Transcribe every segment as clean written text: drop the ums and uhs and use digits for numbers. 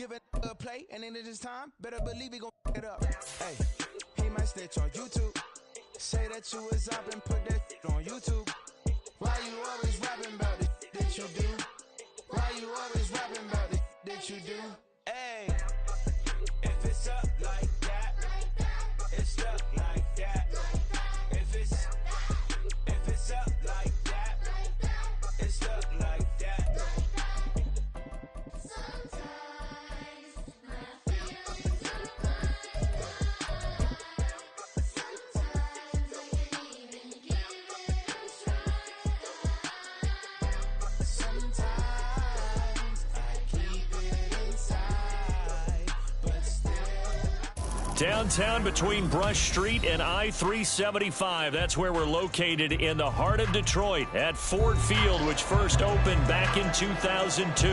Give it a play, and then this time, better believe he gon' it up. Hey, he might snitch on YouTube. Say that you was up and put that on YouTube. Why you always rapping about the that you do? Why you always rapping about the that you do? Hey, if it's up like that, it's stuck like that. If it's up like that, it's stuck like that. Downtown between Brush Street and I-375. That's where we're located in the heart of Detroit at Ford Field, which first opened back in 2002.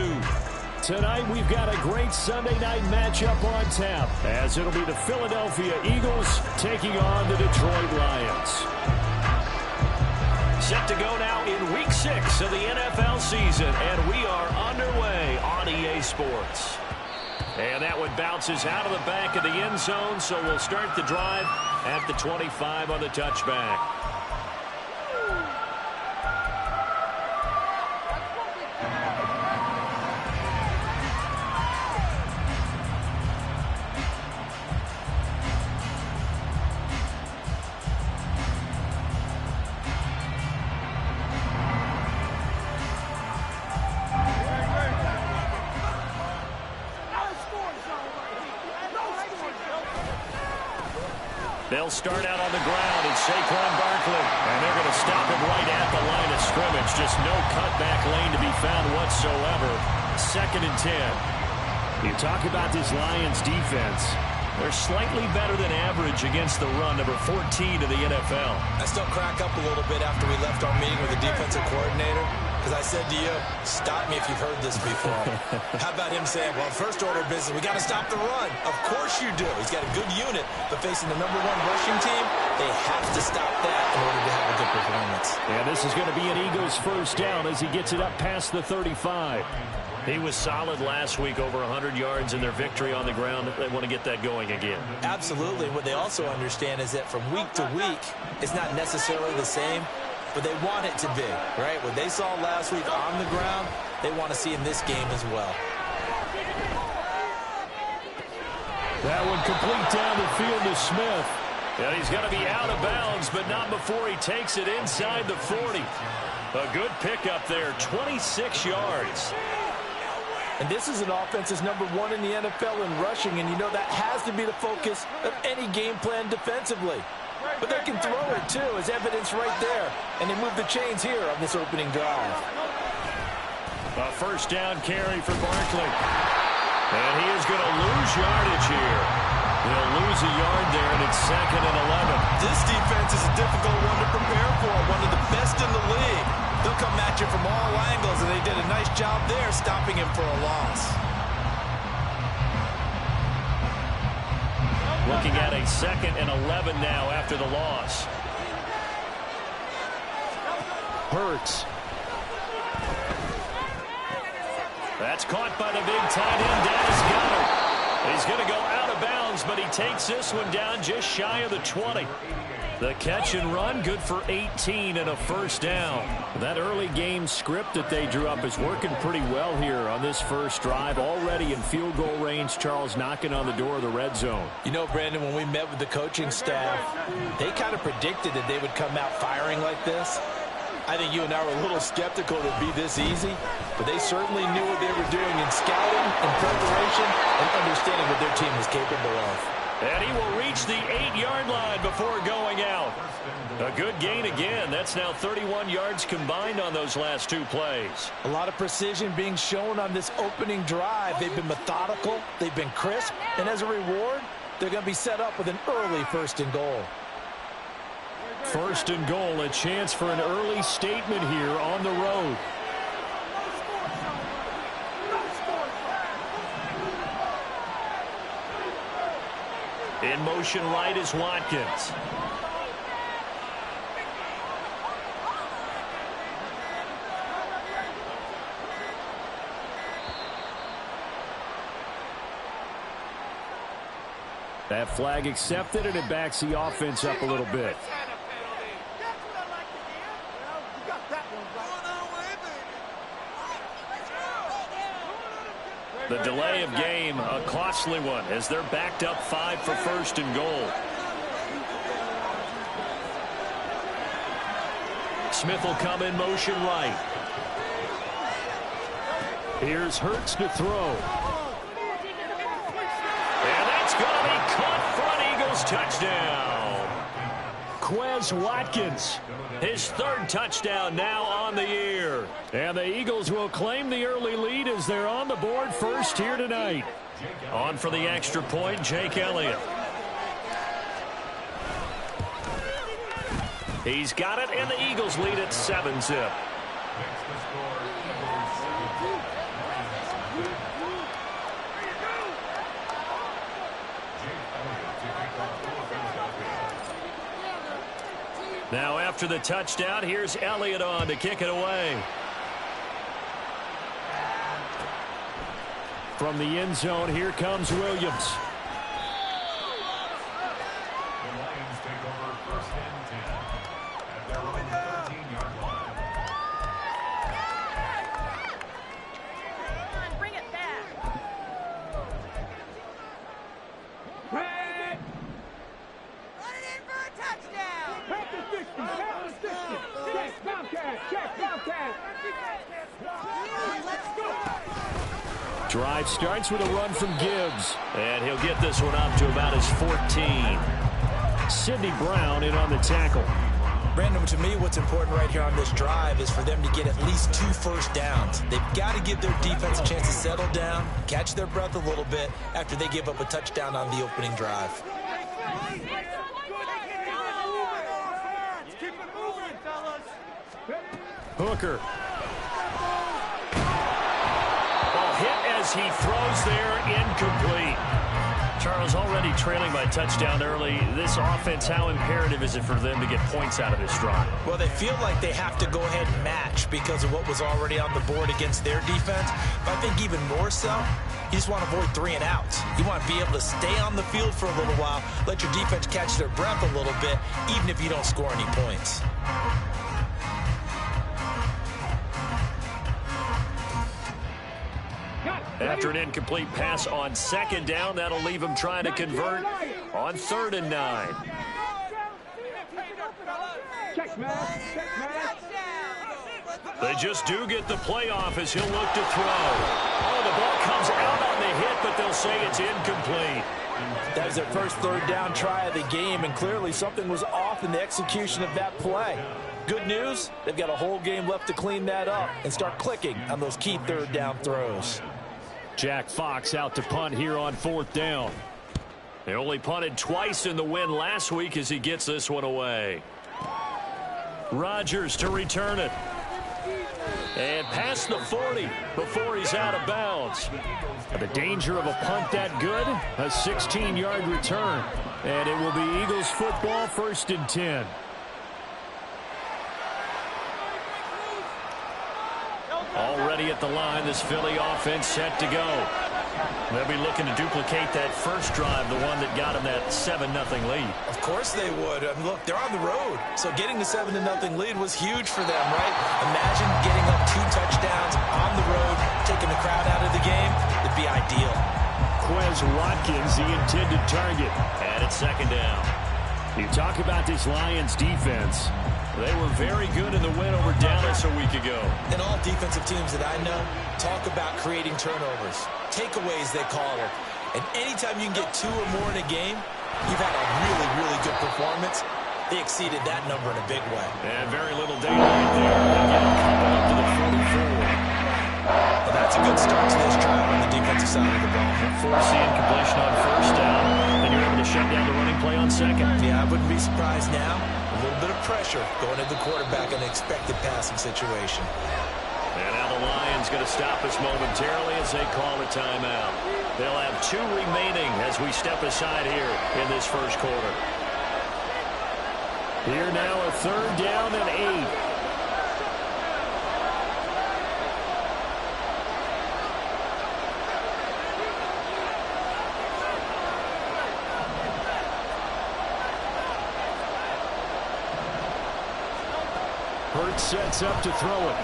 Tonight, we've got a great Sunday night matchup on tap, as it'll be the Philadelphia Eagles taking on the Detroit Lions. Set to go now in Week 6 of the NFL season, and we are underway on EA Sports. And that one bounces out of the back of the end zone, so we'll start the drive at the 25 on the touchback. They'll start out on the ground. It's Saquon Barkley. And they're going to stop him right at the line of scrimmage. Just no cutback lane to be found whatsoever. 2nd and 10. You talk about this Lions defense. They're slightly better than average against the run, number 14 to the NFL. I still crack up a little bit after we left our meeting with the defensive coordinator, because I said to you, stop me if you've heard this before. How about him saying, well, first order of business, we got to stop the run. Of course you do. He's got a good unit, but facing the #1 rushing team, they have to stop that in order to have a good performance. And this is going to be an Eagles first down as he gets it up past the 35. He was solid last week, over 100 yards in their victory on the ground. They want to get that going again. Absolutely. What they also understand is that from week to week, it's not necessarily the same, but they want it to be, right? What they saw last week on the ground, they want to see in this game as well. That one complete down the field to Smith. And he's going to be out of bounds, but not before he takes it inside the 40. A good pickup there, 26 yards. And this is an offense that's #1 in the NFL in rushing, and you know that has to be the focus of any game plan defensively. But they can throw it, too, as evidence right there. And they move the chains here on this opening drive. A first down carry for Barkley. And he is going to lose yardage here. He'll lose a yard there, and it's 2nd and 11. This defense is a difficult one to prepare for, one of the best in the league. They'll come at you from all angles, and they did a nice job there stopping him for a loss. Looking at a 2nd and 11 now after the loss. Hurts. That's caught by the big tight end, Dallas Goedert. He's going to go out of bounds, but he takes this one down just shy of the 20. The catch and run, good for 18 and a first down. That early game script that they drew up is working pretty well here on this first drive. Already in field goal range, Charles knocking on the door of the red zone. You know, Brandon, when we met with the coaching staff, they kind of predicted that they would come out firing like this. I think you and I were a little skeptical it would be this easy, but they certainly knew what they were doing in scouting and preparation and understanding what their team was capable of. And he will reach the 8-yard line before going out. A good gain again. That's now 31 yards combined on those last 2 plays. A lot of precision being shown on this opening drive. They've been methodical, they've been crisp, and as a reward, they're going to be set up with an early 1st and goal. 1st and goal, a chance for an early statement here on the road. In motion right is Watkins. That flag accepted, and it backs the offense up a little bit. The delay of game, a costly one, as they're backed up 5 for first and goal. Smith will come in motion right. Here's Hurts to throw. And that's going to be caught for an Eagles touchdown. Quez Watkins, his 3rd touchdown now on the year. And the Eagles will claim the early lead as they're on the board first here tonight. On for the extra point, Jake Elliott. He's got it, and the Eagles lead at 7-zip. Now after the touchdown, here's Elliott on to kick it away. From the end zone, here comes Williams. The Lions take over 1st and 10 at their own 13-yard line. Come on, bring it back. Red! Run it in for a touchdown. Back to 60, back to 60. Check, Bobcat, check, Bobcat. Let's go. Drive starts with a run from Gibbs. And he'll get this one up to about his 14. Sidney Brown in on the tackle. Brandon, to me, what's important right here on this drive is for them to get at least 2 first downs. They've got to give their defense a chance to settle down, catch their breath a little bit after they give up a touchdown on the opening drive. Hooker. Ball hit as he throws there, incomplete. Charles, already trailing by touchdown early. This offense, how imperative is it for them to get points out of this drive? Well, they feel like they have to go ahead and match because of what was already on the board against their defense. But I think even more so, you just want to avoid 3 and outs. You want to be able to stay on the field for a little while, let your defense catch their breath a little bit, even if you don't score any points. After an incomplete pass on 2nd down, that'll leave him trying to convert on 3rd and 9. Check, man. Check, man. They just do get the playoff as he'll look to throw. Oh, the ball comes out on the hit, but they'll say it's incomplete. That was their first 3rd down try of the game, and clearly something was off in the execution of that play. Good news, they've got a whole game left to clean that up and start clicking on those key 3rd down throws. Jack Fox out to punt here on 4th down. They only punted twice in the win last week as he gets this one away. Rodgers to return it. And past the 40 before he's out of bounds. The danger of a punt that good, a 16-yard return. And it will be Eagles football, 1st and 10. Already at the line, this Philly offense set to go. They'll be looking to duplicate that first drive, the one that got them that 7-0 lead. Of course they would. I mean, look, they're on the road. So getting the 7-0 lead was huge for them, right? Imagine getting up 2 touchdowns on the road, taking the crowd out of the game. It'd be ideal. Quez Watkins, the intended target. And it's 2nd down. You talk about this Lions defense. They were very good in the win over Dallas a week ago. And all defensive teams that I know talk about creating turnovers. Takeaways, they call it. And anytime you can get 2 or more in a game, you've had a really, really good performance. They exceeded that number in a big way. And very little daylight there. They get a couple up to the 44. Well, that's a good start to this drive on the defensive side of the ball. Force the incompletion on 1st down. Then you're able to shut down the running play on 2nd. Yeah, I wouldn't be surprised now. A little bit of pressure going into the quarterback in an expected passing situation. And now the Lions going to stop us momentarily as they call a timeout. They'll have 2 remaining as we step aside here in this first quarter. Here now a 3rd down and 8. Hurts sets up to throw it.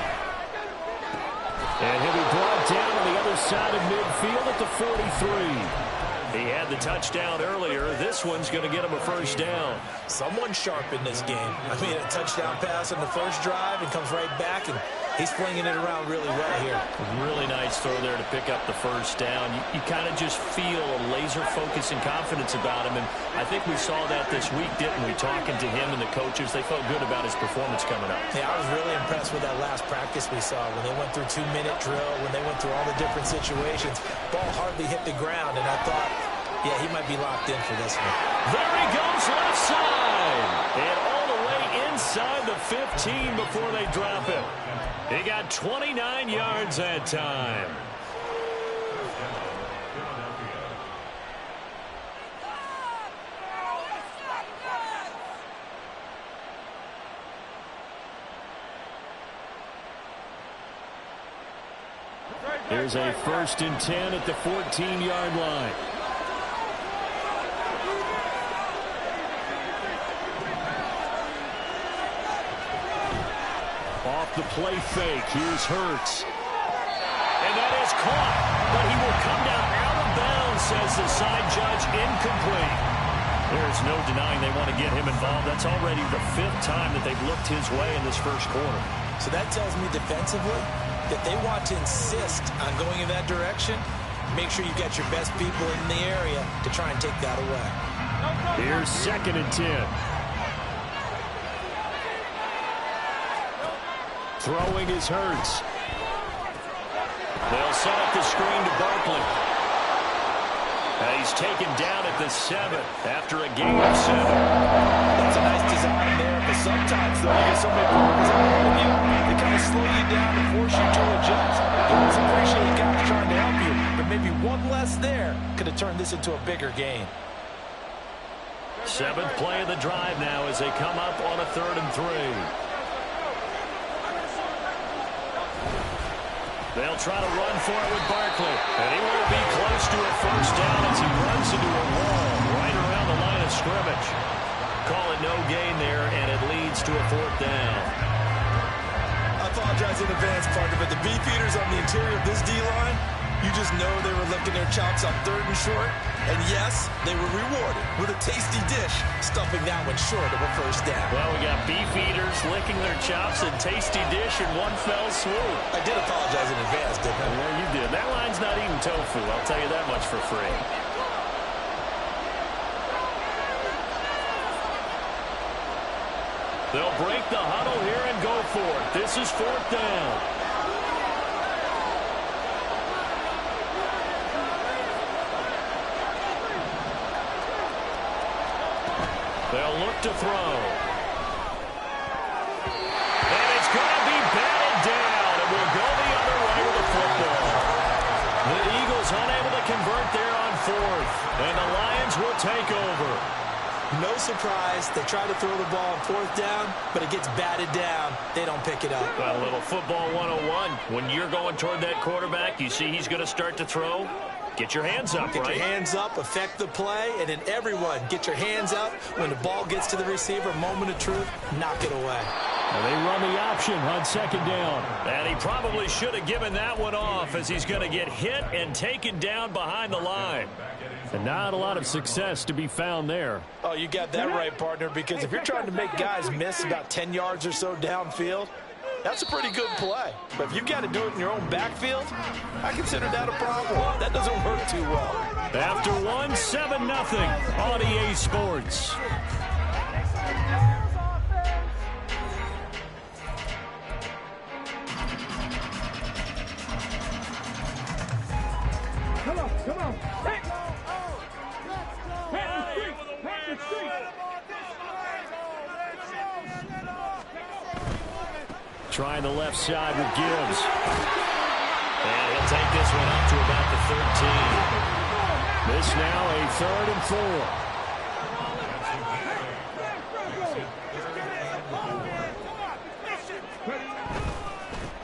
And he'll be brought down on the other side of midfield at the 43. He had the touchdown earlier. This one's going to get him a first down. Someone sharp in this game. I mean, a touchdown pass on the first drive and comes right back, and he's flinging it around really well here. Really nice throw there to pick up the first down. You kind of just feel a laser focus and confidence about him, and I think we saw that this week, didn't we? Talking to him and the coaches, they felt good about his performance coming up. Yeah, I was really impressed with that last practice we saw when they went through 2-minute drill, when they went through all the different situations. Ball hardly hit the ground, and I thought, yeah, he might be locked in for this one. There he goes, left side. And all the way inside the 15 before they drop him. He got 29 yards that time. Here's a 1st and 10 at the 14-yard line. Off the play fake, here's Hurts. And that is caught, but he will come down out of bounds, says the side judge, incomplete. There's no denying they want to get him involved. That's already the 5th time that they've looked his way in this first quarter. So that tells me defensively that they want to insist on going in that direction. Make sure you've got your best people in the area to try and take that away. Here's 2nd and 10. Throwing is Hurts. They'll set up the screen to Barkley. He's taken down at the 7 after a gain of 7. That's a nice design there, but sometimes, though, you get so many partners ahead of you, they kind of slow you down and force you to adjust. You always appreciate guys trying to help you, but maybe one less there could have turned this into a bigger game. 7th play of the drive now as they come up on a 3rd and 3. They'll try to run for it with Barkley. And he won't be close to a first down as he runs into a wall right around the line of scrimmage. Call it no gain there, and it leads to a 4th down. I apologize in advance, partner, but the beefeaters on the interior of this D-line, you just know they were licking their chops on 3rd and short. And yes, they were rewarded with a tasty dish, stuffing that one short of a first down. Well, we got beefeaters licking their chops and tasty dish in one fell swoop. I did apologize in advance, didn't I? Yeah, you did. That line's not eating tofu, I'll tell you that much for free. They'll break the huddle here and go for it. This is 4th down. They'll look to throw. And it's going to be batted down. And we'll go the other way with the football. The Eagles unable to convert there on 4th. And the Lions will take over. No surprise. They try to throw the ball on 4th down, but it gets batted down. They don't pick it up. Got a little football 101. When you're going toward that quarterback, you see he's going to start to throw. Get your hands up, Get right? your hands up, affect the play, and then everyone get your hands up. When the ball gets to the receiver, moment of truth, knock it away. And they run the option on 2nd down. And he probably should have given that one off as he's going to get hit and taken down behind the line. And not a lot of success to be found there. Oh, you got that right, partner, because if you're trying to make guys miss about 10 yards or so downfield, that's a pretty good play. But if you've got to do it in your own backfield, I consider that a problem. That doesn't work too well. After 1, 7-0 on EA Sports. Come on, come on. Hit the street. Hit the street. Trying the left side with Gibbs. And he'll take this one up to about the 13. This now a 3rd and 4.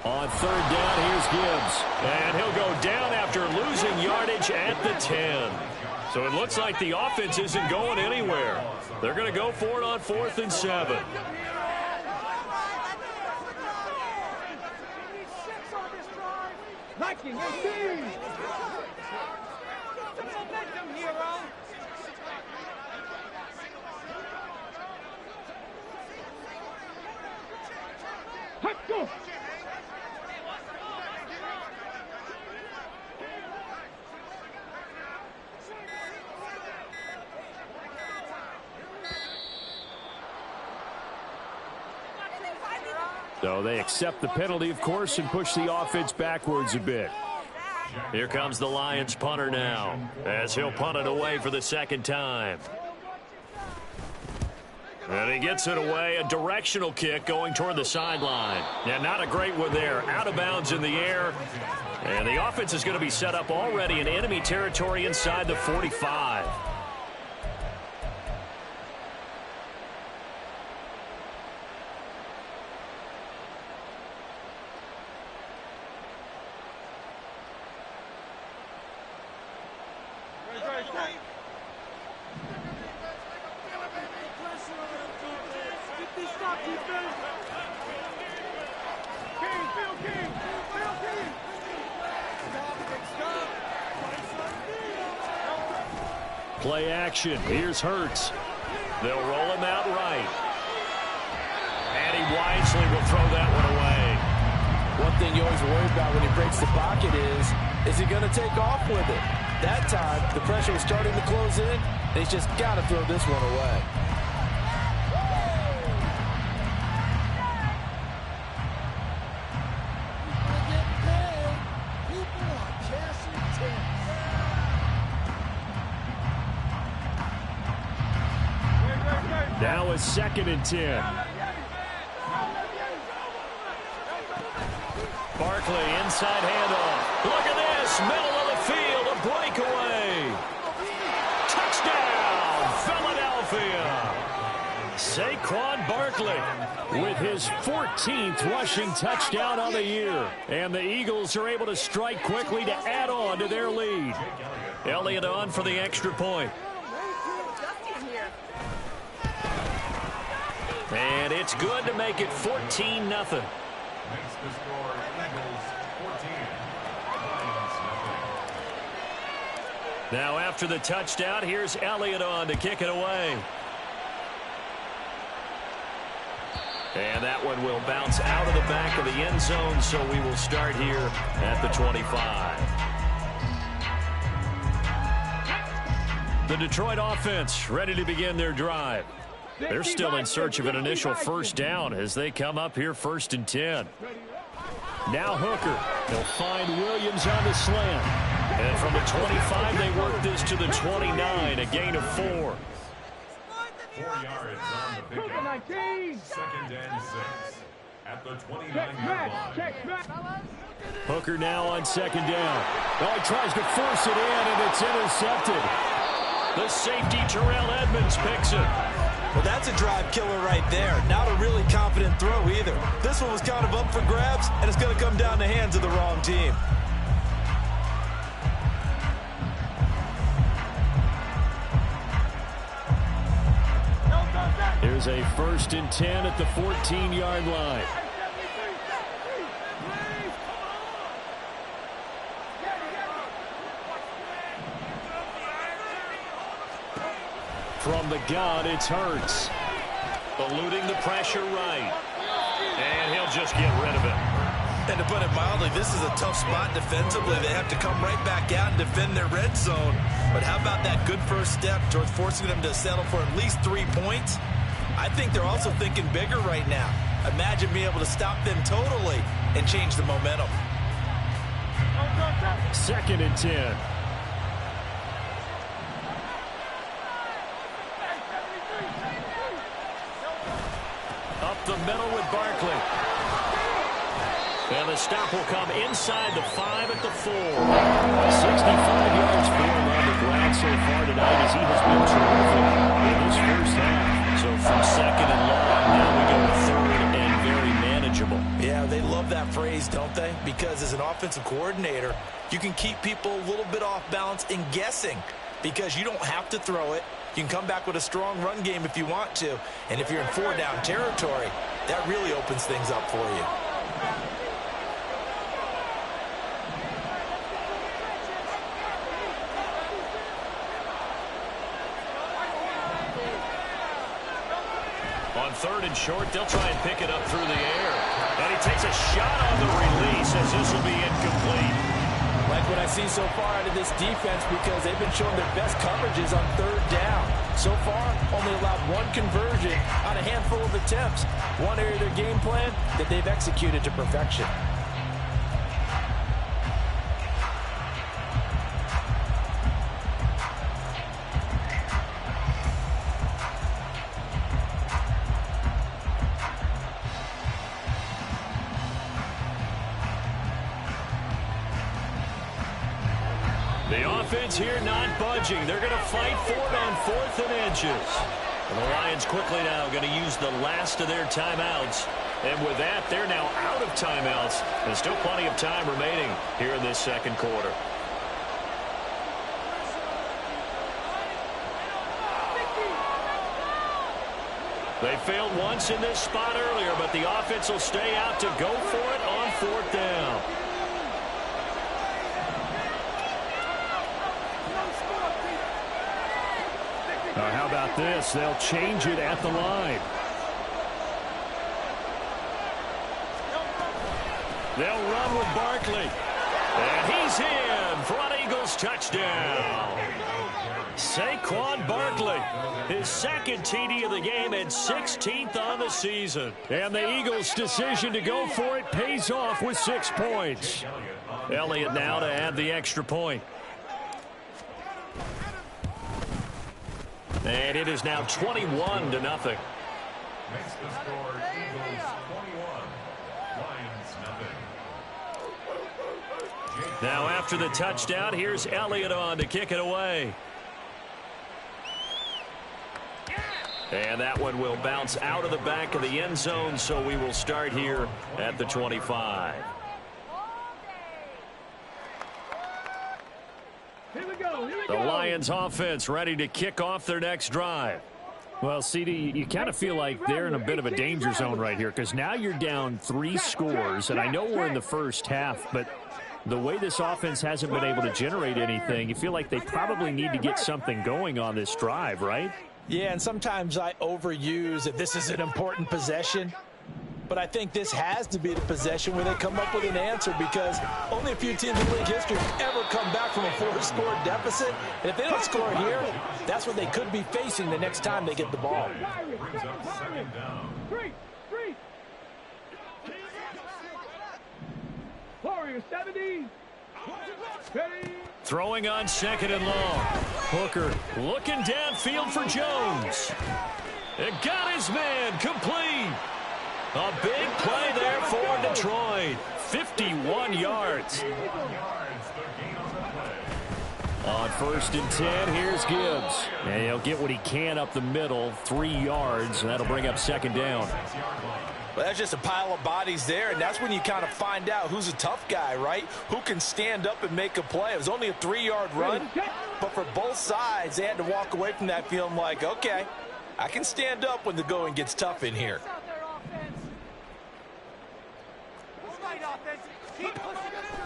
On 3rd down, here's Gibbs. And he'll go down after losing yardage at the 10. So it looks like the offense isn't going anywhere. They're going to go for it on 4th and 7. Blocking 18. Momentum, hero. Hot go. So they accept the penalty, of course, and push the offense backwards a bit. Here comes the Lions punter now, as he'll punt it away for the second time. And he gets it away, a directional kick going toward the sideline. Yeah, not a great one there. Out of bounds in the air. And the offense is going to be set up already in enemy territory inside the 45. Play action. Here's Hurts. They'll roll him out right. And he wisely will throw that one away. One thing you always worry about when he breaks the pocket is he going to take off with it? That time, the pressure was starting to close in, and he's just got to throw this one away. Now a 2nd and 10. Barkley, inside handoff. Look at this, middle of the field, a breakaway. Touchdown, Philadelphia. Saquon Barkley with his 14th rushing touchdown on the year. And the Eagles are able to strike quickly to add on to their lead. Elliott on for the extra point. And it's good to make it 14-0. Makes the score Eagles 14, Lions 0. Now after the touchdown, here's Elliott on to kick it away. And that one will bounce out of the back of the end zone, so we will start here at the 25. The Detroit offense ready to begin their drive. They're still in search of an initial first down as they come up here 1st and 10. Now Hooker. They'll find Williams on the slant. And from the 25, they work this to the 29, a gain of 4. 4 yards on the pickup. 2nd and 6 at the 29-yard line. Check back. Hooker now on 2nd down. Oh, he tries to force it in, and it's intercepted. The safety, Terrell Edmonds, picks it. Well, that's a drive killer right there. Not a really confident throw either. This one was kind of up for grabs, and it's going to come down the hands of the wrong team. Here's a 1st and 10 at the 14-yard line. From the gun, it's Hurts. Eluding the pressure right. And he'll just get rid of it. And to put it mildly, this is a tough spot defensively. They have to come right back out and defend their red zone. But how about that good first step towards forcing them to settle for at least 3 points? I think they're also thinking bigger right now. Imagine being able to stop them totally and change the momentum. 2nd and 10. Up the middle with Barkley. And the stop will come inside the 5 at the 4. 65 yards for him on the ground so far tonight as he has been terrific in this first half. So from 2nd and long, now we go to 3rd and very manageable. Yeah, they love that phrase, don't they? Because as an offensive coordinator, you can keep people a little bit off balance and guessing because you don't have to throw it. You can come back with a strong run game if you want to. And if you're in 4-down territory, that really opens things up for you. On 3rd and short, they'll try and pick it up through the air. And he takes a shot on the release as this will be incomplete. Like what I see so far out of this defense, because they've been showing their best coverages on 3rd down. So far, only allowed 1 conversion on a handful of attempts. One area of their game plan that they've executed to perfection. The offense here not budging. They're going to fight for it on 4th and inches. And the Lions quickly now going to use the last of their timeouts. And with that, they're now out of timeouts. There's still plenty of time remaining here in this second quarter. They failed once in this spot earlier, but the offense will stay out to go for it on 4th down. How about this? They'll change it at the line. They'll run with Barkley. And he's in for an Eagles touchdown. Saquon Barkley, his 2nd TD of the game and 16th on the season. And the Eagles' decision to go for it pays off with 6 points. Elliott now to add the extra point. And it is now 21-0. Makes the score Eagles 21, Lions nothing. Now after the touchdown, here's Elliott on to kick it away. And that one will bounce out of the back of the end zone, so we will start here at the 25. The Lions offense ready to kick off their next drive. Well, CD, you kind of feel like they're in a bit of a danger zone right here because now you're down 3 scores, and I know we're in the first half, but the way this offense hasn't been able to generate anything, you feel like they probably need to get something going on this drive, right? Yeah, and sometimes I overuse that this is an important possession. But I think this has to be the possession where they come up with an answer, because only a few teams in league history have ever come back from a 4-score deficit. And if they don't score here, that's what they could be facing the next time they get the ball. Brings up 2nd down. Warriors 70. Ready. Throwing on 2nd and long. Hooker looking downfield for Jones. It got his man complete. A big play there for Detroit. 51 yards. On 1st and 10, here's Gibbs. And he'll get what he can up the middle, 3 yards, and that'll bring up 2nd down. Well, that's just a pile of bodies there, and that's when you kind of find out who's a tough guy, right? Who can stand up and make a play. It was only a 3-yard run, but for both sides, they had to walk away from that feeling like, okay, I can stand up when the going gets tough in here.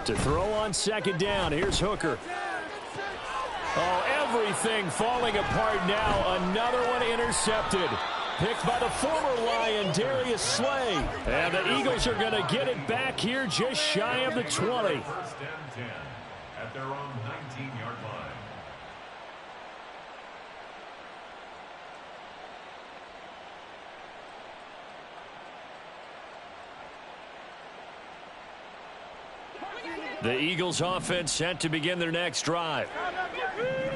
To throw on 2nd down, here's Hooker. Oh, everything falling apart now. Another one intercepted. Picked by the former Lion, Darius Slay. And the Eagles are going to get it back here just shy of the 20. 1st and 10 at their own 19-yard line. The Eagles offense set to begin their next drive.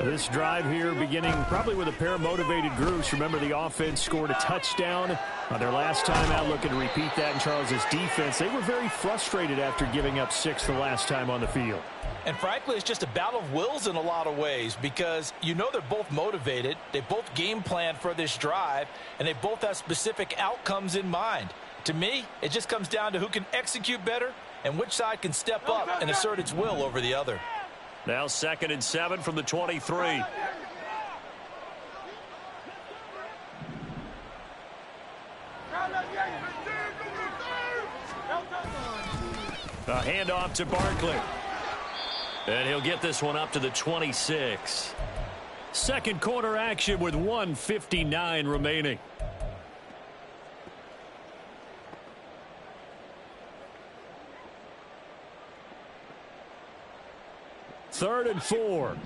This drive here beginning probably with a pair of motivated groups. Remember, the offense scored a touchdown on their last time out. Looking to repeat that in Charles's defense. They were very frustrated after giving up 6 the last time on the field. And frankly, it's just a battle of wills in a lot of ways, because you know they're both motivated. They both game plan for this drive, and they both have specific outcomes in mind. To me, it just comes down to who can execute better and which side can step up and assert its will over the other. Now 2nd and 7 from the 23. A handoff to Barkley. And he'll get this one up to the 26. Second quarter action with 1:59 remaining. 3rd and 4.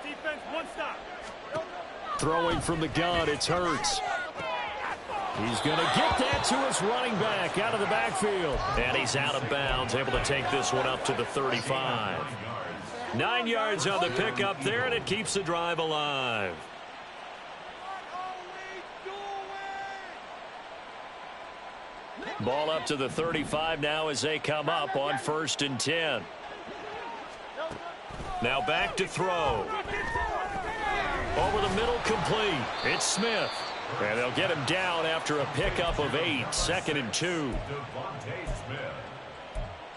Defense, one stop. Throwing from the gun, it's Hurts. He's going to get that to his running back out of the backfield. And he's out of bounds, able to take this one up to the 35. 9 yards on the pickup there, and it keeps the drive alive. Ball up to the 35 now as they come up on 1st and 10. Now back to throw. Over the middle, complete. It's Smith. And they'll get him down after a pickup of 8. 2nd and 2. DeVonta Smith.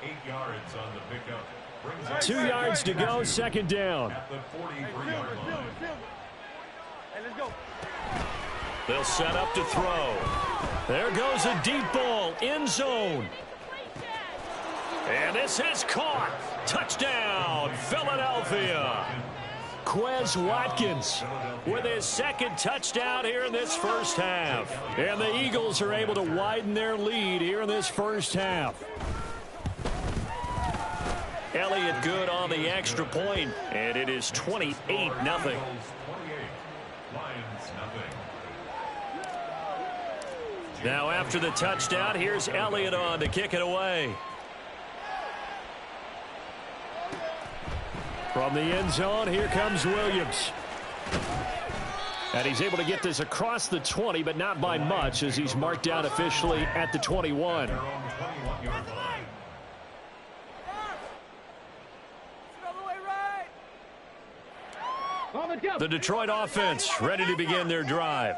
8 yards on the pickup. 2 yards to go, 2nd down. At the 43-yard line. Hey, let's go. They'll set up to throw. There goes a deep ball, end zone. And this is caught. Touchdown, Philadelphia. Quez Watkins with his 2nd touchdown here in this first half. And the Eagles are able to widen their lead here in this first half. Elliott good on the extra point, and it is 28-0. 28. Lions, nothing. Now after the touchdown, here's Elliott on to kick it away. From the end zone, here comes Williams. And he's able to get this across the 20, but not by much, as he's marked down officially at the 21. They're on the 21-yard line. The Detroit offense ready to begin their drive.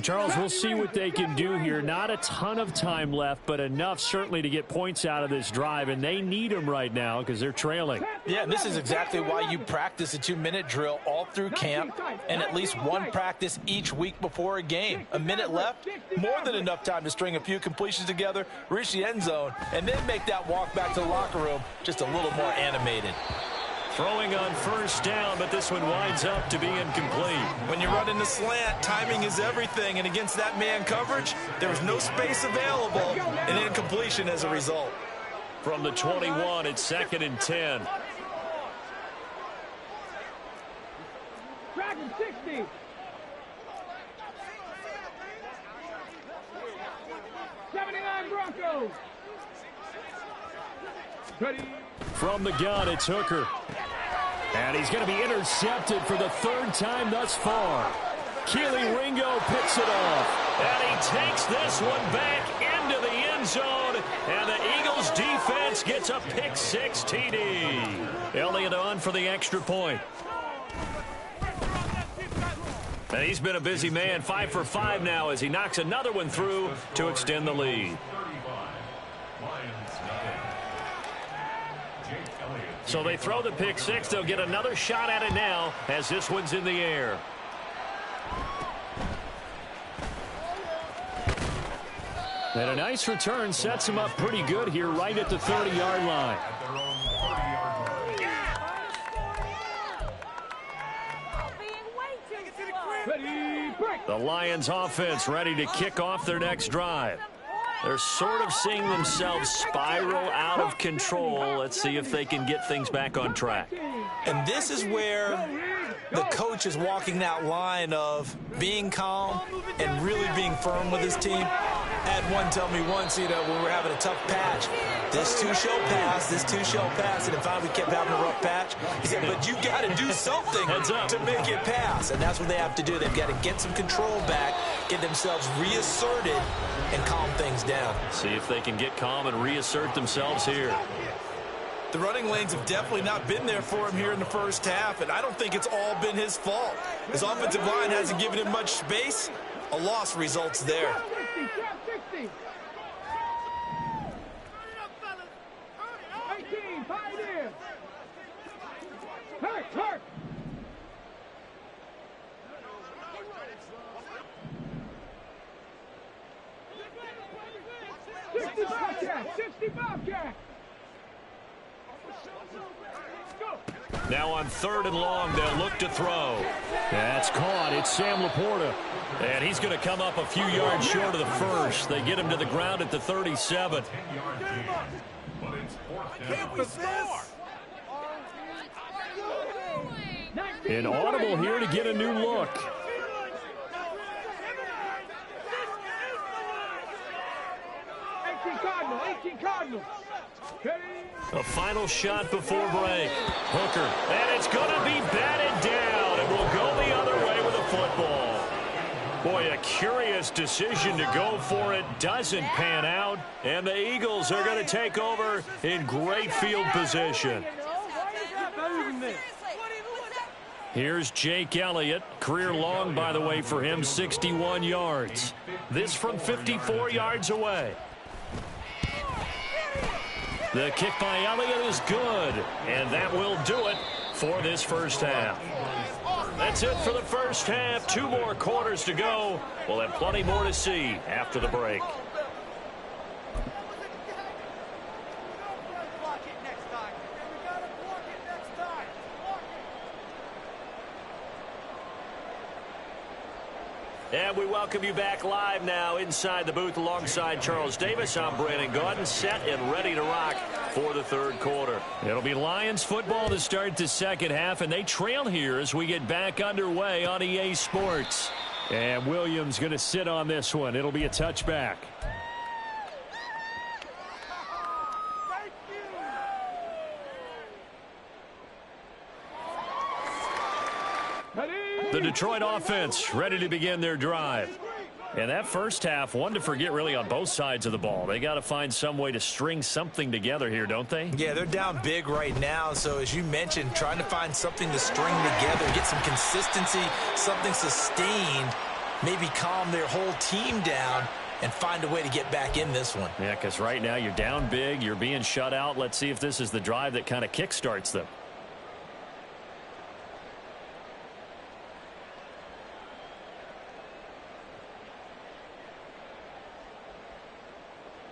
Charles, we'll see what they can do here. Not a ton of time left, but enough certainly to get points out of this drive, and they need them right now because they're trailing. Yeah, and this is exactly why you practice a 2-minute drill all through camp and at least one practice each week before a game. A minute left, more than enough time to string a few completions together, reach the end zone, and then make that walk back to the locker room just a little more animated. Throwing on 1st down, but this one winds up to be incomplete. When you run in the slant, timing is everything, and against that man coverage, there was no space available, and incompletion as a result. From the 21, it's 2nd and 10. Dragon 60. Broncos. Ready. From the gun, it's Hooker. And he's going to be intercepted for the 3rd time thus far. Keely Ringo picks it off. And he takes this one back into the end zone. And the Eagles defense gets a pick-6 TD. Elliott on for the extra point. And he's been a busy man, 5 for 5 now as he knocks another one through to extend the lead. So they throw the pick-6. They'll get another shot at it now as this one's in the air. And a nice return sets him up pretty good here right at the 30-yard line. The Lions offense ready to kick off their next drive. They're sort of seeing themselves spiral out of control. Let's see if they can get things back on track. And this is where the coach is walking that line of being calm and really being firm with his team. I had one tell me once, when we're having a tough patch, this too shall pass, this too shall pass. And finally we kept having a rough patch. He said, but you got to do something to make it pass. And that's what they have to do. They've got to get some control back, get themselves reasserted, and calm things down. See if they can get calm and reassert themselves here. The running lanes have definitely not been there for him here in the first half, and I don't think it's all been his fault. His offensive line hasn't given him much space. A loss results there. 60. 18, Pioneer. Hurt. 60 Bobcat. Now on 3rd and long, they'll look to throw. That's caught. It's Sam Laporta. And he's going to come up a few yards short of the first. They get him to the ground at the 37. It's fourth down. Inaudible here to get a new look. 18 Cardinals. A final shot before break. Hooker, and it's going to be batted down. It will go the other way with a football. Boy, a curious decision to go for it. Doesn't pan out, and the Eagles are going to take over in great field position. Here's Jake Elliott. Career long, by the way, for him, 61 yards. This from 54 yards away. The kick by Elliott is good, and that will do it for this first half. That's it for the first half. 2 more quarters to go. We'll have plenty more to see after the break. And we welcome you back live now inside the booth alongside Charles Davis. I'm Brandon Gaudin, set and ready to rock for the third quarter. It'll be Lions football to start the second half, and they trail here as we get back underway on EA Sports. And Williams going to sit on this one. It'll be a touchback. The Detroit offense ready to begin their drive. And that first half, one to forget really on both sides of the ball. They got to find some way to string something together here, don't they? Yeah, they're down big right now. So as you mentioned, trying to find something to string together, get some consistency, something sustained, maybe calm their whole team down and find a way to get back in this one. Yeah, because right now you're down big, you're being shut out. Let's see if this is the drive that kind of kickstarts them.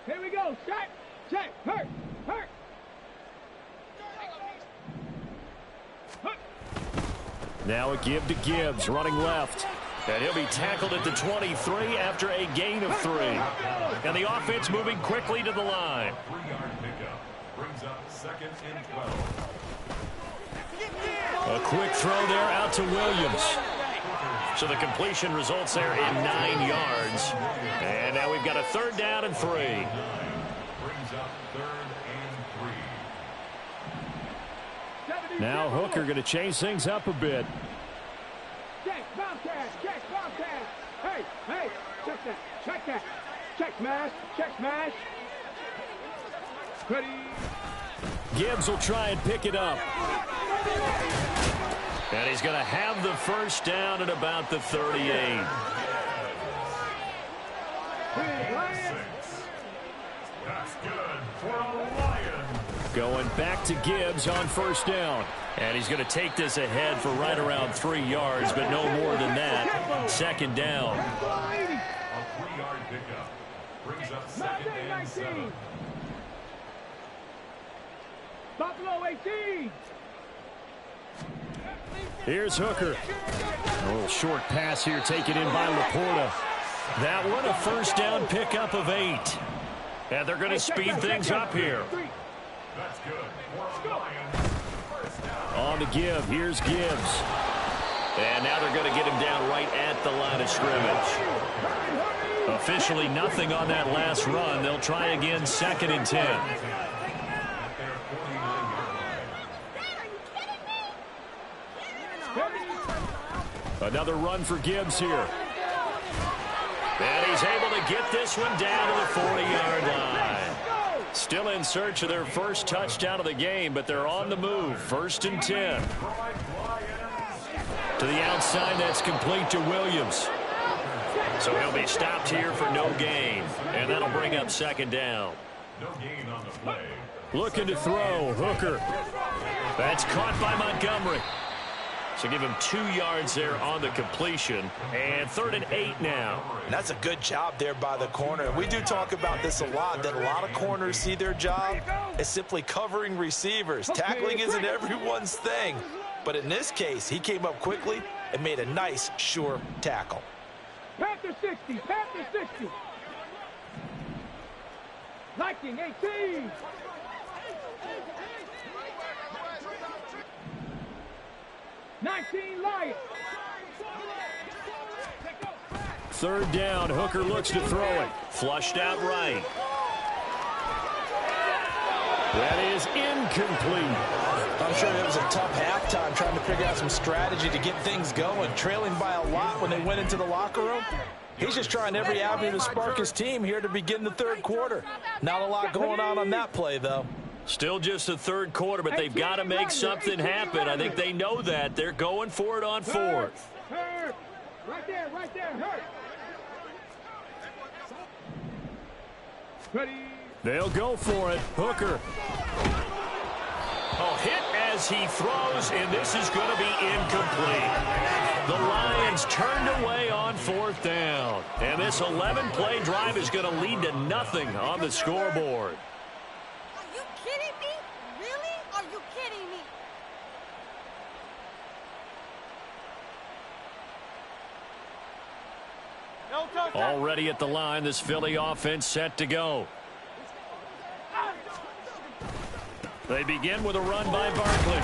Here we go. Check. Hurt. Now a give to Gibbs, running left. And he'll be tackled at the 23 after a gain of 3. And the offense moving quickly to the line. 3-yard pickup brings up 2nd and 12. A quick throw there out to Williams. So the completion results there in 9 yards. And now we've got a 3rd down and 3. Brings up 3rd and 3. Now Hooker going to change things up a bit. Check, Bobcat. Hey, check that. Check smash. Ready. Gibbs will try and pick it up. And he's going to have the first down at about the 38. That's good for a Lion. Going back to Gibbs on first down. And he's going to take this ahead for right around 3 yards, but no more than that. 2nd down. A 3-yard pickup brings up 2nd and 7. Buffalo 18. Here's Hooker. A little short pass here taken in by Laporta. That one a first down pickup of 8. And they're going to speed things up here. That's good for a Lion. On the give. Here's Gibbs. And now they're going to get him down right at the line of scrimmage. Officially nothing on that last run. They'll try again 2nd and 10. Another run for Gibbs here. And he's able to get this one down to the 40-yard line. Still in search of their first touchdown of the game, but they're on the move. 1st and 10. To the outside, that's complete to Williams. So he'll be stopped here for no gain. And that'll bring up 2nd down. No gain on the play. Looking to throw. Hooker. That's caught by Montgomery. So give him 2 yards there on the completion. And 3rd and 8 now. And that's a good job there by the corner. We do talk about this a lot, that a lot of corners see their job as simply covering receivers. Tackling isn't everyone's thing. But in this case, he came up quickly and made a nice, sure tackle. Panther 60. Viking 18. 19 Lions. Third down. Hooker looks to throw it. Flushed out right. That is incomplete. I'm sure it was a tough halftime trying to figure out some strategy to get things going. Trailing by a lot when they went into the locker room. He's just trying every avenue to spark his team here to begin the third quarter. Not a lot going on that play, though. Still just the third quarter, but they've got to make something happen. I think they know that. They're going for it on fourth. Hurt. Right there, hurt. Ready. They'll go for it. Hooker. Oh, hit as he throws, and this is going to be incomplete. The Lions turned away on fourth down. And this 11-play drive is going to lead to nothing on the scoreboard. Are you kidding me? Really? Are you kidding me? Already at the line, this Philly offense set to go. They begin with a run by Barkley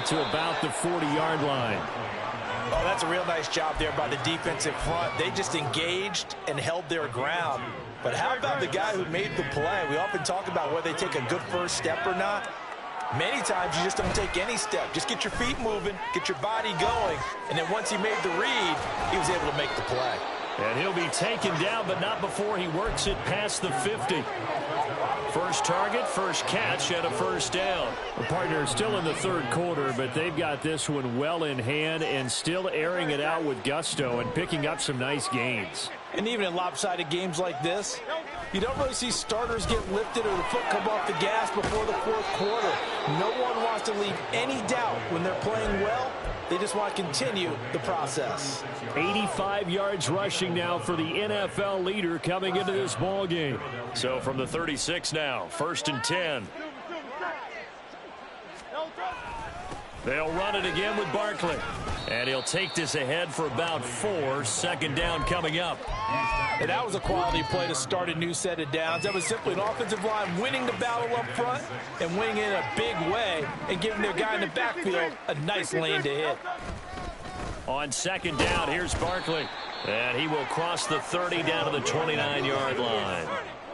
to about the 40-yard line. Oh, that's a real nice job there by the defensive front. They just engaged and held their ground. But how about the guy who made the play? We often talk about whether they take a good first step or not. Many times you just don't take any step. Just get your feet moving, get your body going, and then once he made the read, he was able to make the play. And he'll be taken down, but not before he works it past the 50. First target, first catch, and a first down. The partner still in the third quarter, but they've got this one well in hand and still airing it out with gusto and picking up some nice gains. And even in lopsided games like this, you don't really see starters get lifted or the foot come off the gas before the fourth quarter. No one wants to leave any doubt when they're playing well. They just want to continue the process. 85 yards rushing now for the NFL leader coming into this ball game. So from the 36 now, 1st and 10. They'll run it again with Barkley. And he'll take this ahead for about 4. Second down coming up. And that was a quality play to start a new set of downs. That was simply an offensive line winning the battle up front and winning it in a big way and giving their guy in the backfield a nice lane to hit. On second down, here's Barkley. And he will cross the 30 down to the 29-yard line.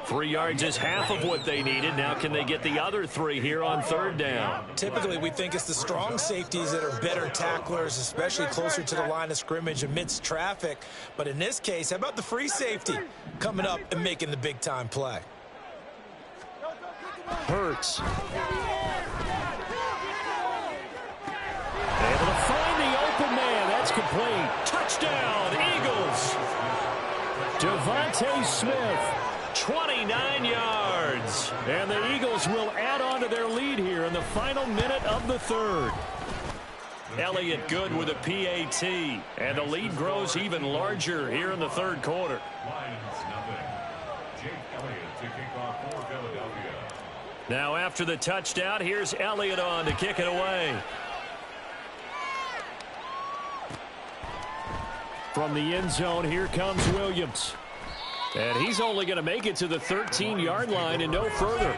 3 yards is half of what they needed. Now can they get the other 3 here on third down? Typically, we think it's the strong safeties that are better tacklers, especially closer to the line of scrimmage amidst traffic. But in this case, how about the free safety coming up and making the big-time play? Hurts. Able to find the open man. That's complete. Touchdown, Eagles. Devontae Smith. 29 yards. And the Eagles will add on to their lead here in the final minute of the third. Elliott good with a PAT. And the lead grows even larger here in the third quarter. Lions nothing. Jake Elliott to kick off for Philadelphia. Now after the touchdown, here's Elliott on to kick it away. From the end zone, here comes Williams. And he's only going to make it to the 13-yard line and no further.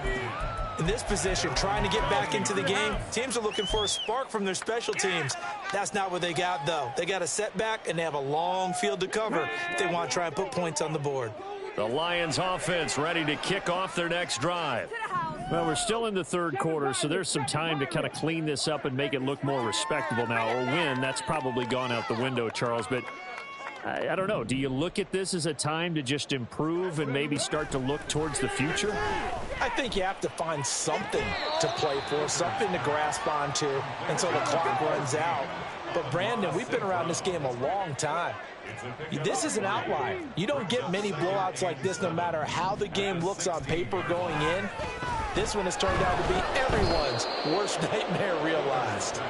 In this position, trying to get back into the game, teams are looking for a spark from their special teams. That's not what they got, though. They got a setback, and they have a long field to cover if they want to try and put points on the board. The Lions offense ready to kick off their next drive. Well, we're still in the third quarter, so there's some time to kind of clean this up and make it look more respectable now. Or win, that's probably gone out the window, Charles. But I don't know. Do you look at this as a time to just improve and maybe start to look towards the future? I think you have to find something to play for, something to grasp onto until the clock runs out. But, Brandon, we've been around this game a long time. This is an outlier. You don't get many blowouts like this no matter how the game looks on paper going in. This one has turned out to be everyone's worst nightmare realized.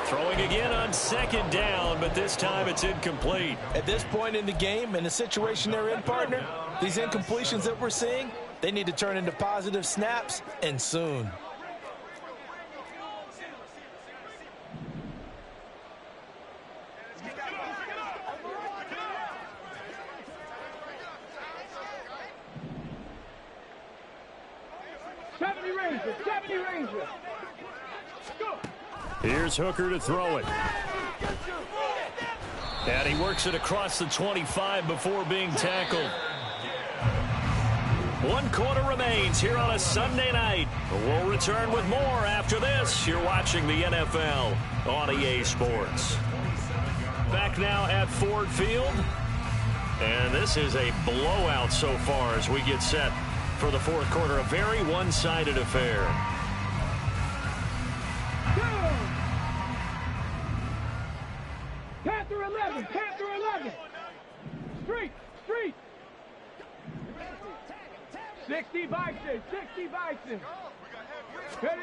Throwing again on second down, but this time it's incomplete. At this point in the game, in the situation they're in, partner, these incompletions that we're seeing, they need to turn into positive snaps, and soon. Rangers. Go. Here's Hooker to throw it. And he works it across the 25 before being tackled. 1 quarter remains here on a Sunday night. We'll return with more after this. You're watching the NFL on EA Sports. Back now at Ford Field. And this is a blowout so far as we get set for the fourth quarter. A very one-sided affair. Panther 11, Panther 11. Street. 60 Bison, 60 Bison. Ready?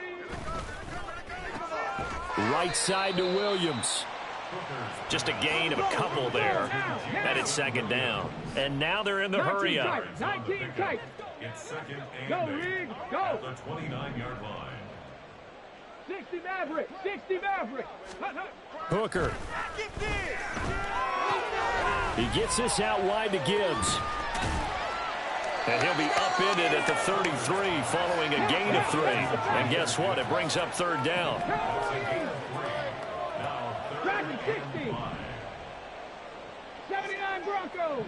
Right side to Williams. Just a gain of a couple there. And it's second down. And now they're in the hurry up. 19 tight. It's second and Go, 8 Reed, go. at the 29-yard line. 60 Maverick, 60 Maverick. Hooker. He gets this out wide to Gibbs. And he'll be upended at the 33 following a gain of 3. And guess what? It brings up third down. Tracking 60. 79 Broncos.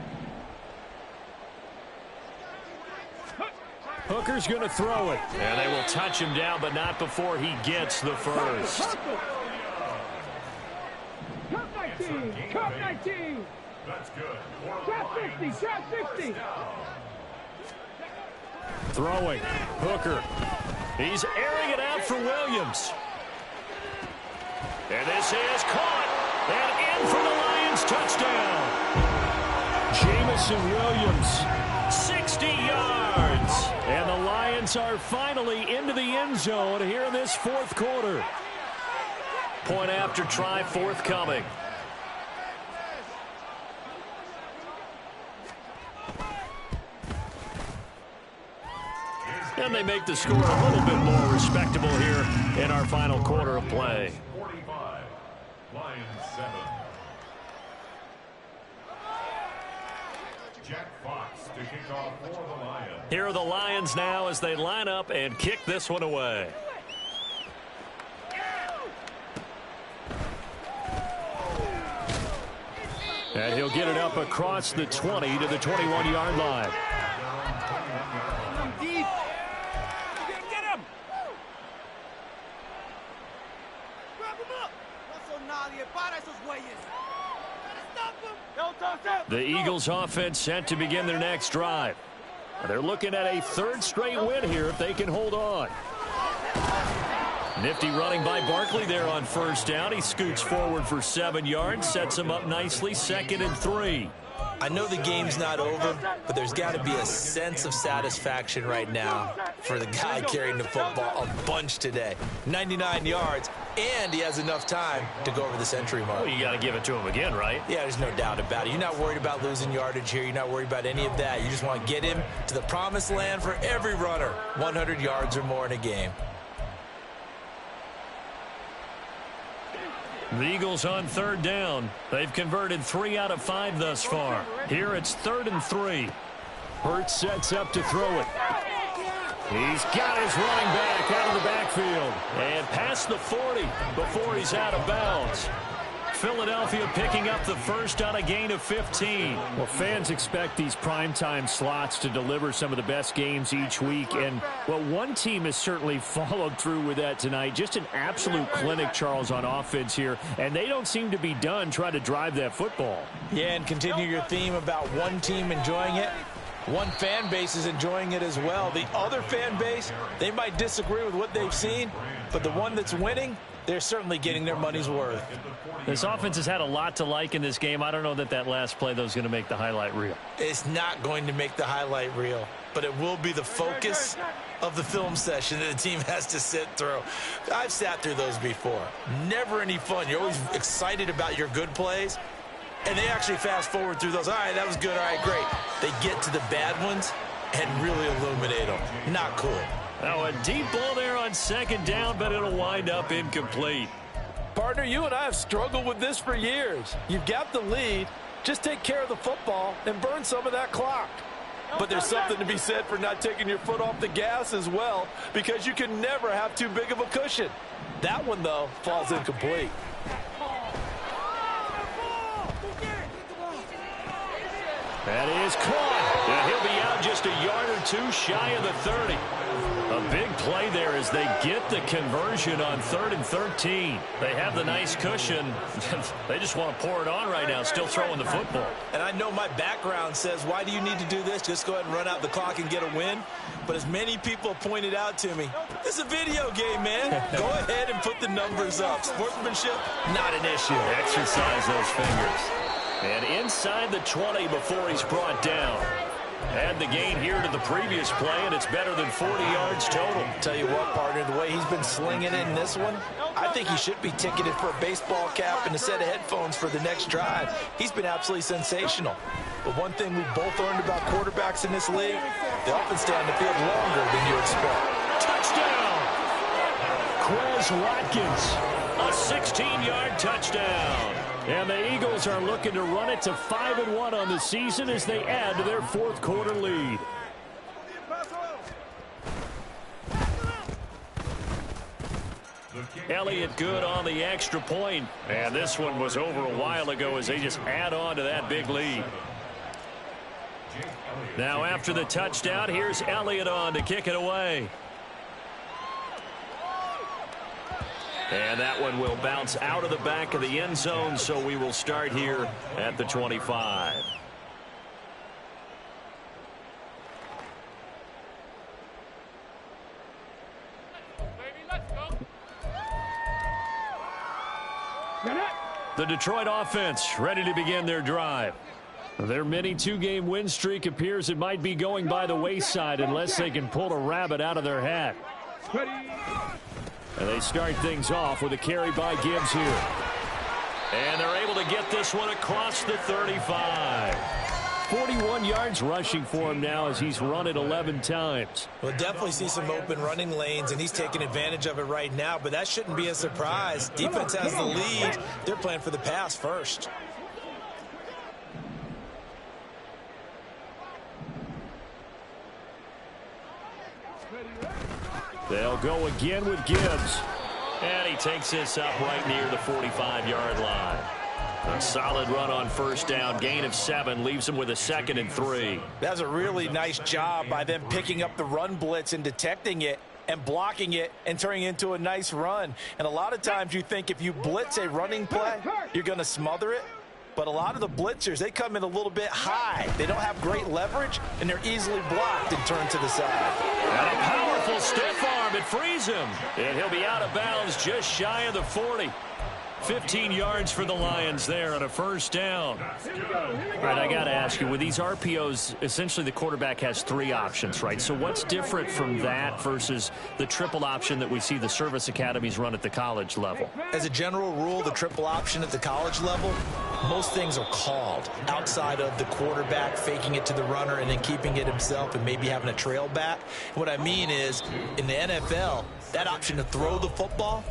Hooker's going to throw it. And they will touch him down, but not before he gets the first. Cup 19. Cup 19. That's good. Trap 60. Trap 60. Throwing. Hooker. He's airing it out for Williams. And this is caught. And in for the Lions touchdown. Jamison Williams. 60 yards. And the Lions are finally into the end zone here in this fourth quarter. Point after try forthcoming. And they make the score a little bit more respectable here in our final quarter of play. 45, Lions 7. Jack Fox to kick off for the Lions. Here are the Lions now as they line up and kick this one away. And he'll get it up across the 20 to the 21-yard line. The Eagles offense set to begin their next drive. They're looking at a third straight win here if they can hold on. Nifty running by Barkley there on first down. He scoots forward for 7 yards, sets him up nicely, 2nd and 3. I know the game's not over, but there's got to be a sense of satisfaction right now for the guy carrying the football a bunch today. 99 yards, and he has enough time to go over the century mark. Well, you got to give it to him again, right? Yeah, there's no doubt about it. You're not worried about losing yardage here. You're not worried about any of that. You just want to get him to the promised land for every runner. 100 yards or more in a game. The Eagles on third down. They've converted 3 out of 5 thus far. Here it's 3rd and 3. Hurts sets up to throw it. He's got his running back out of the backfield. And past the 40 before he's out of bounds. Philadelphia picking up the first on a gain of 15. Well, fans expect these primetime slots to deliver some of the best games each week. And, well, one team has certainly followed through with that tonight. Just an absolute clinic, Charles, on offense here. And they don't seem to be done trying to drive that football. Yeah, and continue your theme about one team enjoying it. One fan base is enjoying it as well. The other fan base, they might disagree with what they've seen, but the one that's winning, they're certainly getting their money's worth. This offense has had a lot to like in this game. I don't know that last play, though, is going to make the highlight reel. It's not going to make the highlight reel, but it will be the focus of the film session that the team has to sit through. I've sat through those before. Never any fun. You're always excited about your good plays, and they actually fast forward through those. All right, that was good. All right, great. They get to the bad ones and really illuminate them. Not cool. Now a deep ball there on second down, but it'll wind up incomplete. Partner, you and I have struggled with this for years. You've got the lead. Just take care of the football and burn some of that clock. But there's something to be said for not taking your foot off the gas as well, because you can never have too big of a cushion. That one, though, falls incomplete. That is caught. And he'll be out just a yard or two shy of the 30. A big play there as they get the conversion on 3rd and 13. They have the nice cushion. They just want to pour it on right now, still throwing the football. And I know my background says, why do you need to do this? Just go ahead and run out the clock and get a win. But as many people pointed out to me, it's a video game, man. Go ahead and put the numbers up. Sportsmanship, not an issue. Exercise those fingers. And inside the 20 before he's brought down. Add the gain here to the previous play, and it's better than 40 yards total. Tell you what, partner, the way he's been slinging it in this one, I think he should be ticketed for a baseball cap and a set of headphones for the next drive. He's been absolutely sensational. But one thing we've both learned about quarterbacks in this league, they often stay on the field longer than you expect. Touchdown! Quez Watkins, a 16-yard touchdown. And the Eagles are looking to run it to 5-1 on the season as they add to their fourth quarter lead. Elliott good on the extra point. And this one was over a while ago as they just add on to that big lead. Now after the touchdown, here's Elliott on to kick it away. And that one will bounce out of the back of the end zone, so we will start here at the 25. The Detroit offense ready to begin their drive. Their mini two-game win streak appears it might be going by the wayside unless they can pull a rabbit out of their hat. And they start things off with a carry by Gibbs here. And they're able to get this one across the 35. 41 yards rushing for him now as he's run it 11 times. We'll definitely see some open running lanes, and he's taking advantage of it right now, but that shouldn't be a surprise. Defense has the lead. They're playing for the pass first. They'll go again with Gibbs. And he takes this up right near the 45-yard line. A solid run on first down. Gain of 7 leaves him with a 2nd and 3. That's a really nice job by them picking up the run blitz and detecting it and blocking it and turning it into a nice run. And a lot of times you think if you blitz a running play, you're going to smother it. But a lot of the blitzers, they come in a little bit high. They don't have great leverage, and they're easily blocked and turned to the side. And a powerful stiff arm. It frees him. And he'll be out of bounds just shy of the 40. 15 yards for the Lions there on a first down. All right, I got to ask you, with these RPOs, essentially the quarterback has 3 options, right? So what's different from that versus the triple option that we see the service academies run at the college level? As a general rule, the triple option at the college level, most things are called outside of the quarterback faking it to the runner and then keeping it himself and maybe having a trail back. What I mean is, in the NFL, that option to throw the football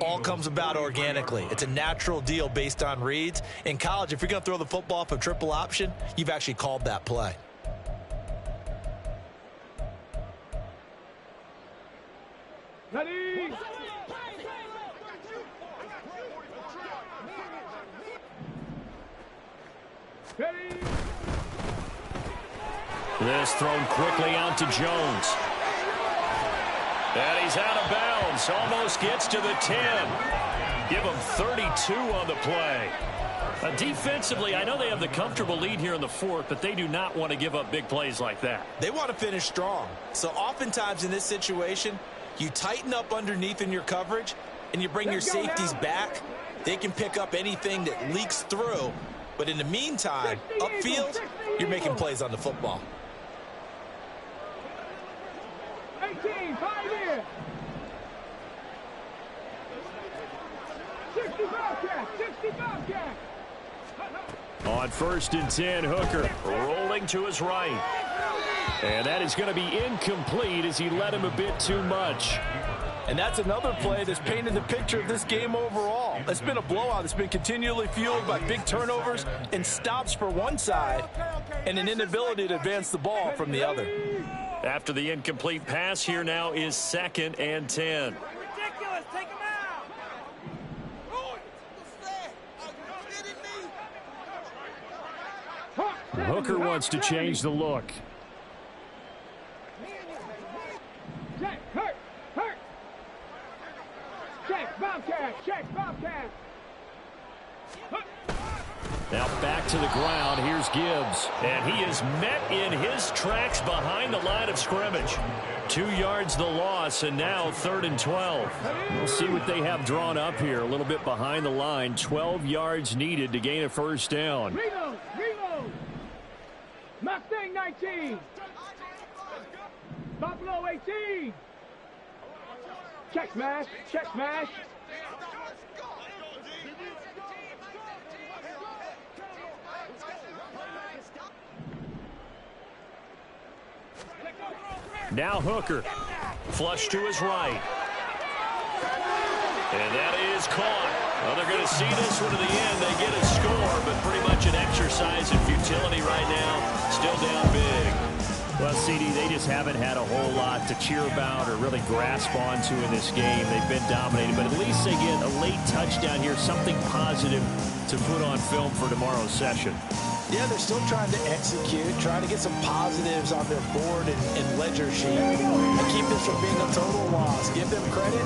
all comes about organically. It's a natural deal based on reads. In college, if you're going to throw the football off a triple option, you've actually called that play. Ready? Ready? This thrown quickly out to Jones. And he's out of bounds. Almost gets to the 10. Give him 32 on the play. Defensively, I know they have the comfortable lead here in the 4th, but they do not want to give up big plays like that. They want to finish strong. So oftentimes in this situation, you tighten up underneath in your coverage, and you bring your safeties back. They can pick up anything that leaks through. But in the meantime, upfield, you're making plays on the football. 18, 5 in. 65 cat, 65 cat. On 1st and 10, Hooker rolling to his right. And that is going to be incomplete as he led him a bit too much. And that's another play that's painted the picture of this game overall. It's been a blowout. It's been continually fueled by big turnovers and stops for one side and an inability to advance the ball from the other. After the incomplete pass, here now is 2nd and 10. Ridiculous. Take him out. Hooker wants to change the look. Check, hurt. Check, Bobcat, Bobcat. Now back to the ground. Here's Gibbs. And he is met in his tracks behind the line of scrimmage. 2 yards the loss, and now 3rd and 12. We'll see what they have drawn up here. A little bit behind the line. 12 yards needed to gain a first down. Reload. Mustang 19. Buffalo 18. Check smash. Now Hooker. Flush to his right. And that is caught. Well, they're going to see this one to the end. They get a score, but pretty much an exercise in futility right now. Still down big. Well, CD, they just haven't had a whole lot to cheer about or really grasp onto in this game. They've been dominated, but at least they get a late touchdown here, something positive to put on film for tomorrow's session. Yeah, they're still trying to execute, trying to get some positives on their board and ledger sheet, and keep this from being a total loss. Give them credit.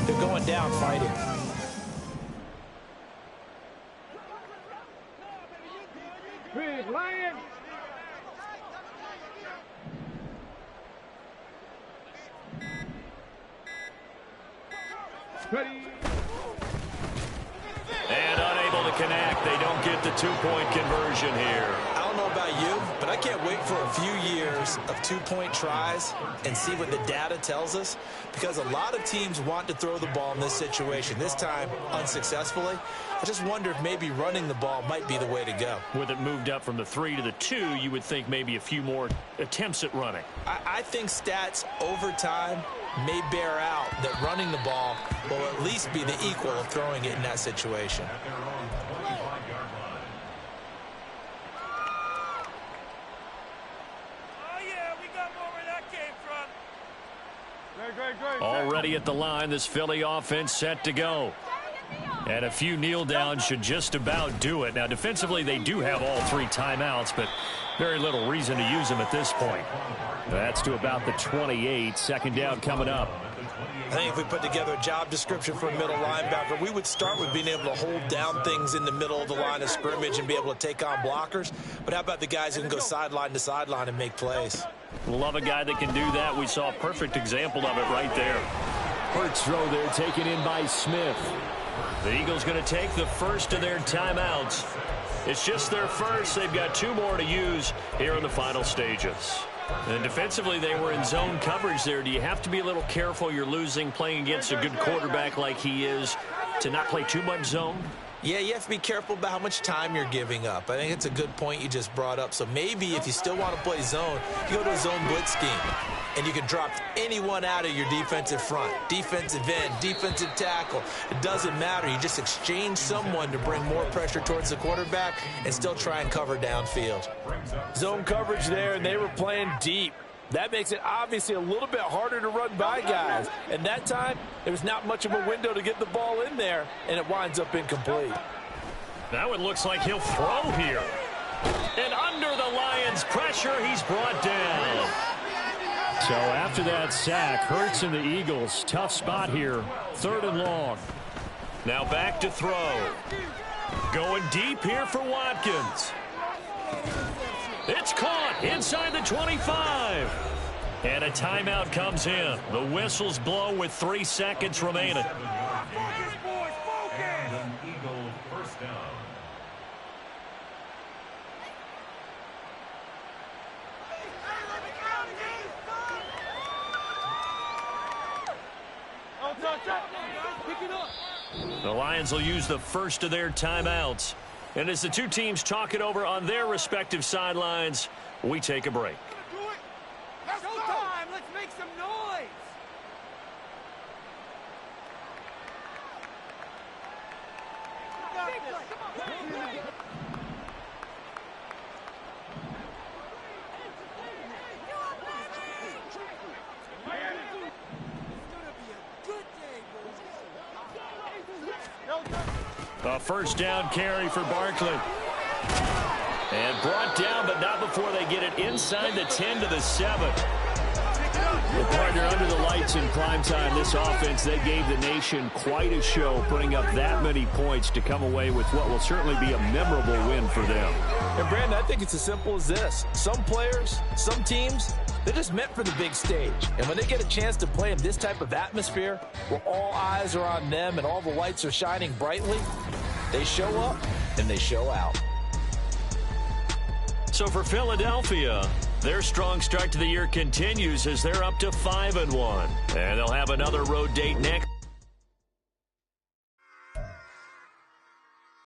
They're going down fighting. Big Lion. Ready. And unable to connect. They don't get the two-point conversion here. I don't know about you, but I can't wait for a few years of two-point tries and see what the data tells us, because a lot of teams want to throw the ball in this situation, this time unsuccessfully. I just wonder if maybe running the ball might be the way to go. With it moved up from the 3 to the 2, you would think maybe a few more attempts at running. I think stats over time may bear out that running the ball will at least be the equal of throwing it in that situation. Already at the line, this Philly offense set to go. And a few kneel downs should just about do it. Now, defensively, they do have all 3 timeouts, but very little reason to use them at this point. That's to about the 28. 2nd down coming up. I think if we put together a job description for a middle linebacker, we would start with being able to hold down things in the middle of the line of scrimmage and be able to take on blockers. But how about the guys who can go sideline to sideline and make plays? Love a guy that can do that. We saw a perfect example of it right there. Hurts throw there, taken in by Smith. The Eagles going to take the first of their timeouts. It's just their first. They've got 2 more to use here in the final stages. And defensively, they were in zone coverage there. Do you have to be a little careful? You're losing, playing against a good quarterback like he is, to not play too much zone? Yeah, you have to be careful about how much time you're giving up. I think it's a good point you just brought up. So maybe if you still want to play zone, you go to a zone blitz scheme. And you can drop anyone out of your defensive front, defensive end, defensive tackle. It doesn't matter. You just exchange someone to bring more pressure towards the quarterback and still try and cover downfield. Zone coverage there, and they were playing deep. That makes it obviously a little bit harder to run by guys. And that time, there was not much of a window to get the ball in there, and it winds up incomplete. That one looks like he'll throw here. And under the Lions' pressure, he's brought down. So after that sack, Hurts and the Eagles, tough spot here. 3rd and long. Now back to throw. Going deep here for Watkins. It's caught inside the 25. And a timeout comes in. The whistles blow with 3 seconds remaining. And an Eagle first down. The Lions will use the first of their timeouts. And as the 2 teams talk it over on their respective sidelines, we take a break. Showtime! Let's make some noise! A first down carry for Barkley. And brought down, but not before they get it inside the 10 to the 7. The partner under the lights in prime time, this offense, they gave the nation quite a show, putting up that many points to come away with what will certainly be a memorable win for them. And, Brandon, I think it's as simple as this. Some players, some teams, they're just meant for the big stage. And when they get a chance to play in this type of atmosphere, where all eyes are on them and all the lights are shining brightly, they show up and they show out. So for Philadelphia, their strong start to the year continues as they're up to 5-1. And they'll have another road date next.